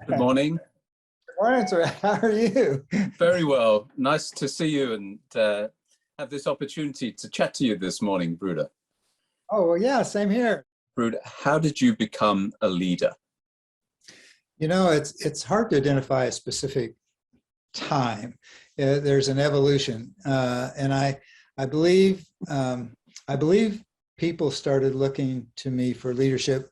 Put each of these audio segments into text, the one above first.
Good morning. Good morning, sir. How are you? Very well. Nice to see you and have this opportunity to chat to you this morning, Bruder. Oh, well, yeah, same here. Bruder, how did you become a leader? You know, it's hard to identify a specific time. There's an evolution, and I believe people started looking to me for leadership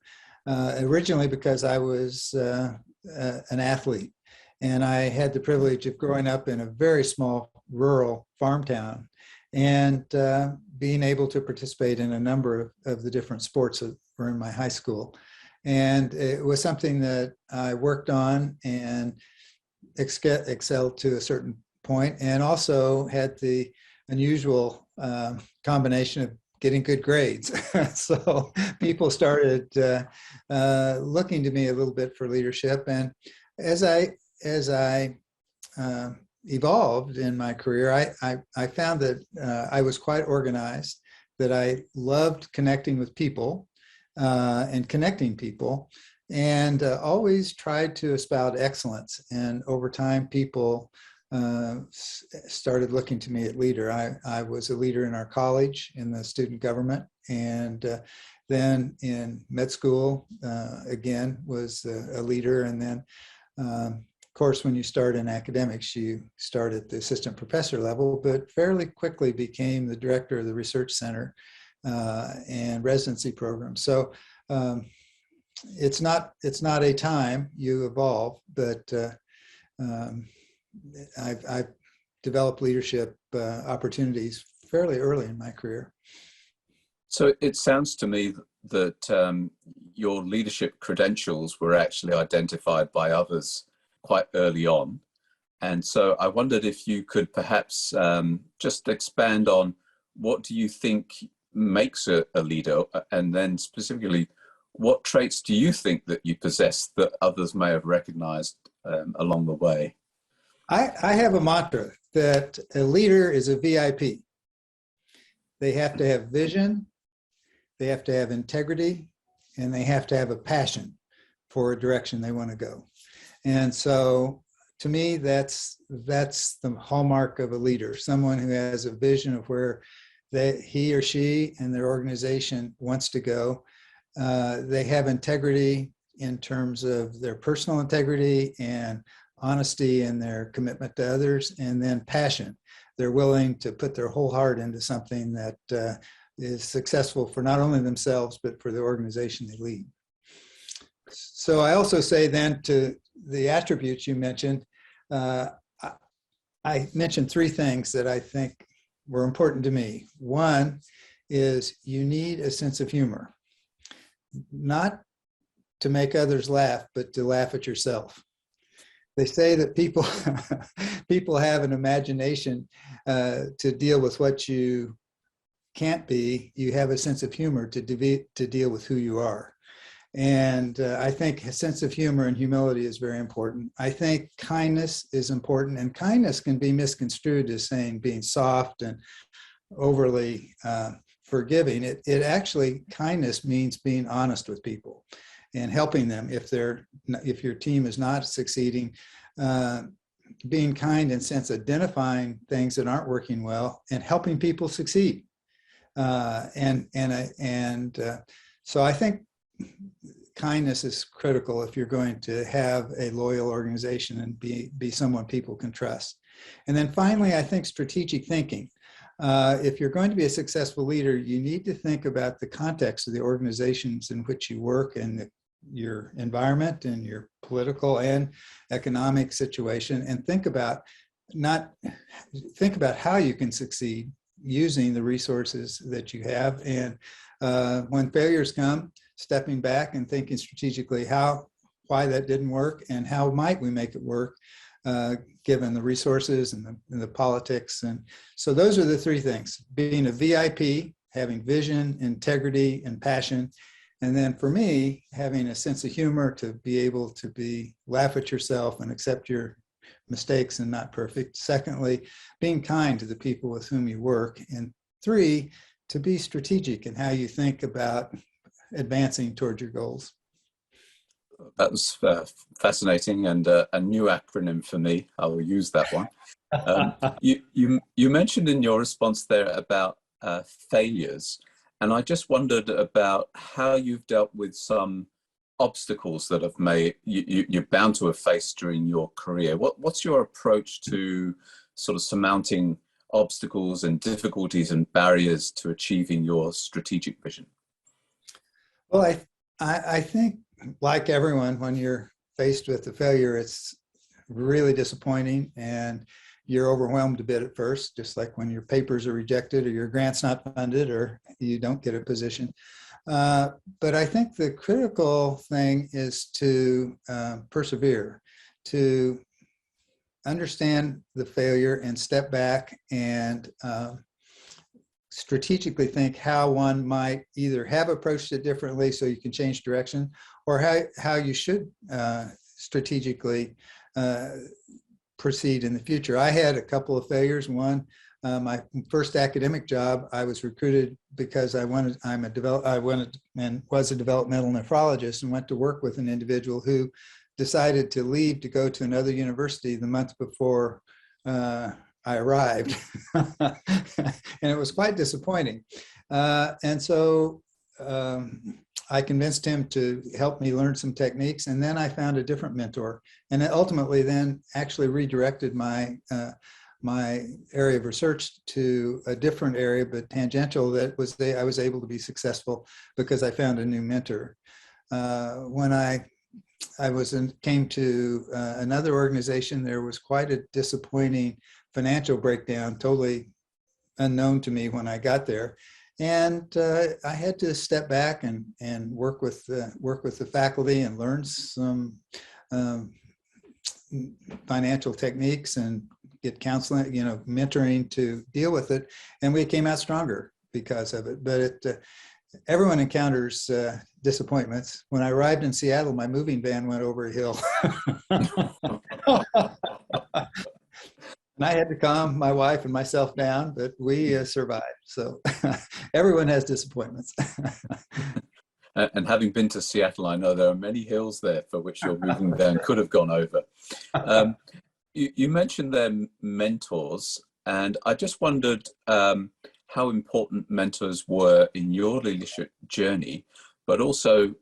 originally because I was an athlete, and I had the privilege of growing up in a very small rural farm town and being able to participate in a number of the different sports that were in my high school. And it was something that I worked on and excelled to a certain point, and also had the unusual combination of getting good grades. So people started looking to me a little bit for leadership. And as I evolved in my career, I found that I was quite organized, that I loved connecting with people and connecting people, and always tried to espouse excellence. And over time, people started looking to me as leader. I was a leader in our college, in the student government, and then in med school, again, was a leader. And then, of course, when you start in academics, you start at the assistant professor level, but fairly quickly became the director of the research center and residency program. So it's not a time, you evolve, but I've developed leadership opportunities fairly early in my career. So it sounds to me that your leadership credentials were actually identified by others quite early on. And so I wondered if you could perhaps just expand on what do you think makes a leader, and then specifically, what traits do you think that you possess that others may have recognized along the way? I have a mantra that a leader is a VIP. They have to have vision, they have to have integrity, and they have to have a passion for a direction they want to go. And so to me, that's the hallmark of a leader, someone who has a vision of where he or she and their organization wants to go. They have integrity in terms of their personal integrity and honesty in their commitment to others, and then passion. They're willing to put their whole heart into something that is successful for not only themselves, but for the organization they lead. So I also say then, to the attributes you mentioned, I mentioned three things that I think were important to me. One is you need a sense of humor, not to make others laugh, but to laugh at yourself. They say that people have an imagination to deal with what you can't be. You have a sense of humor to deal with who you are. And I think a sense of humor and humility is very important. I think kindness is important, and kindness can be misconstrued as saying being soft and overly forgiving. It actually, kindness means being honest with people and helping them if your team is not succeeding. Being kind in sense identifying things that aren't working well and helping people succeed. So I think kindness is critical if you're going to have a loyal organization and be someone people can trust. And then finally, I think strategic thinking. If you're going to be a successful leader, you need to think about the context of the organizations in which you work and your environment and your political and economic situation, and think about how you can succeed using the resources that you have. And when failures come, stepping back and thinking strategically why that didn't work and how might we make it work, given the resources and the politics. And so those are the three things: being a VIP, having vision, integrity, and passion. And then for me, having a sense of humor to be able to laugh at yourself and accept your mistakes and not perfect. Secondly, being kind to the people with whom you work. And three, to be strategic in how you think about advancing towards your goals. that was fascinating, and a new acronym for me. I will use that one. You mentioned in your response there about failures, and I just wondered about how you've dealt with some obstacles that have made you're bound to have faced during your career. What's your approach to sort of surmounting obstacles and difficulties and barriers to achieving your strategic vision? Well, I think, like everyone, when you're faced with a failure, it's really disappointing and you're overwhelmed a bit at first, just like when your papers are rejected or your grant's not funded or you don't get a position. But I think the critical thing is to persevere, to understand the failure and step back and strategically think how one might either have approached it differently so you can change direction, or how you should strategically proceed in the future. I had a couple of failures. One, my first academic job, I was recruited because I was a developmental nephrologist and went to work with an individual who decided to leave to go to another university the month before I arrived. And it was quite disappointing. And so I convinced him to help me learn some techniques. And then I found a different mentor, and it ultimately then actually redirected my my area of research to a different area, but tangential, that was I was able to be successful because I found a new mentor. When I came to another organization, there was quite a disappointing financial breakdown, totally unknown to me when I got there. And I had to step back and work with the faculty and learn some financial techniques and get counseling, mentoring to deal with it. And we came out stronger because of it. But everyone encounters disappointments. When I arrived in Seattle, my moving van went over a hill. And I had to calm my wife and myself down, but we survived. So everyone has disappointments. And having been to Seattle, I know there are many hills there for which your moving van could have gone over. You mentioned their mentors, and I just wondered how important mentors were in your leadership journey, but also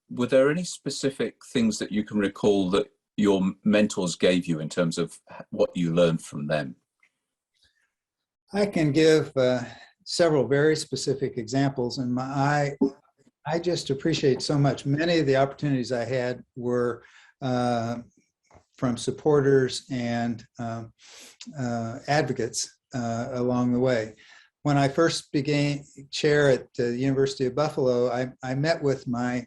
were there any specific things that you can recall that your mentors gave you in terms of what you learned from them? I can give several very specific examples, and I just appreciate so much. Many of the opportunities I had were from supporters and advocates along the way. When I first began chair at the University of Buffalo, I met with my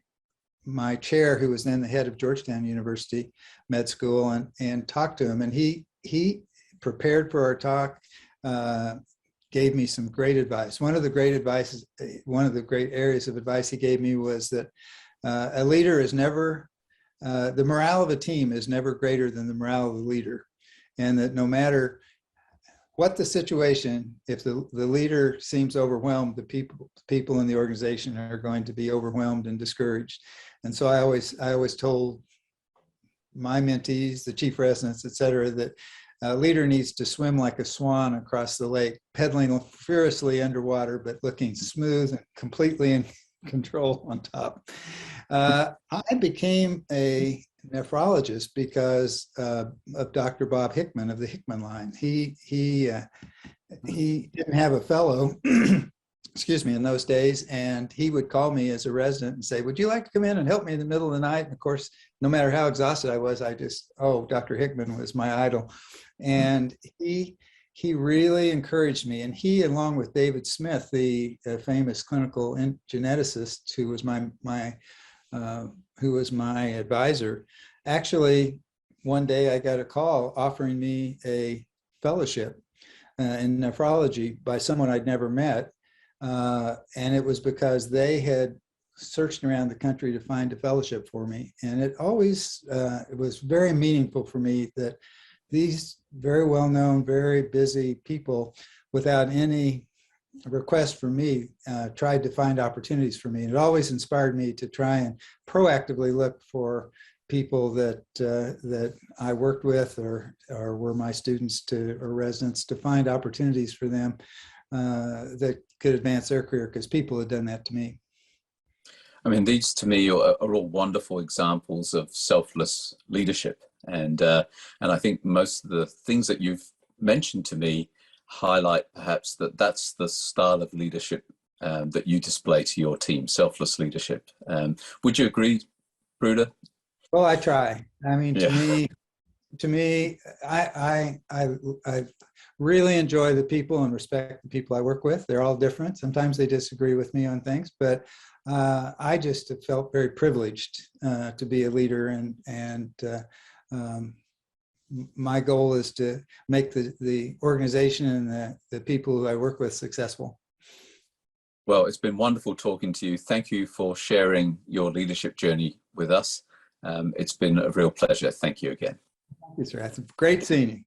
chair, who was then the head of Georgetown University Med School, and talked to him. And he prepared for our talk, gave me some great advice. One of the great areas of advice he gave me was that a leader is never, the morale of a team is never greater than the morale of the leader. And that no matter what the situation, if the leader seems overwhelmed, the people in the organization are going to be overwhelmed and discouraged. And so I always told my mentees, the chief residents, et cetera, that a leader needs to swim like a swan across the lake, pedaling furiously underwater, but looking smooth and completely in control on top. I became a nephrologist because of Dr. Bob Hickman of the Hickman line. He didn't have a fellow, excuse me, in those days, and he would call me as a resident and say, "Would you like to come in and help me in the middle of the night?" And of course, no matter how exhausted I was, Dr. Hickman was my idol. And he really encouraged me. And he, along with David Smith, the famous clinical geneticist who was my advisor, actually, one day I got a call offering me a fellowship in nephrology by someone I'd never met. And it was because they had searched around the country to find a fellowship for me. And it always, it was very meaningful for me that these very well-known, very busy people without any request for me tried to find opportunities for me. And it always inspired me to try and proactively look for people that that I worked with or were my students or residents, to find opportunities for them that could advance their career, because people had done that to me. I mean, these to me are all wonderful examples of selfless leadership. And I think most of the things that you've mentioned to me highlight perhaps that that's the style of leadership that you display to your team, selfless leadership. Would you agree, Bruder? Well, I try. I mean, Yeah. to me, I really enjoy the people and respect the people I work with. They're all different. Sometimes they disagree with me on things, but I just have felt very privileged to be a leader, and my goal is to make the organization and the people who I work with successful. Well, it's been wonderful talking to you. Thank you for sharing your leadership journey with us. It's been a real pleasure. Thank you again. Thank you, Sarath. Great seeing you.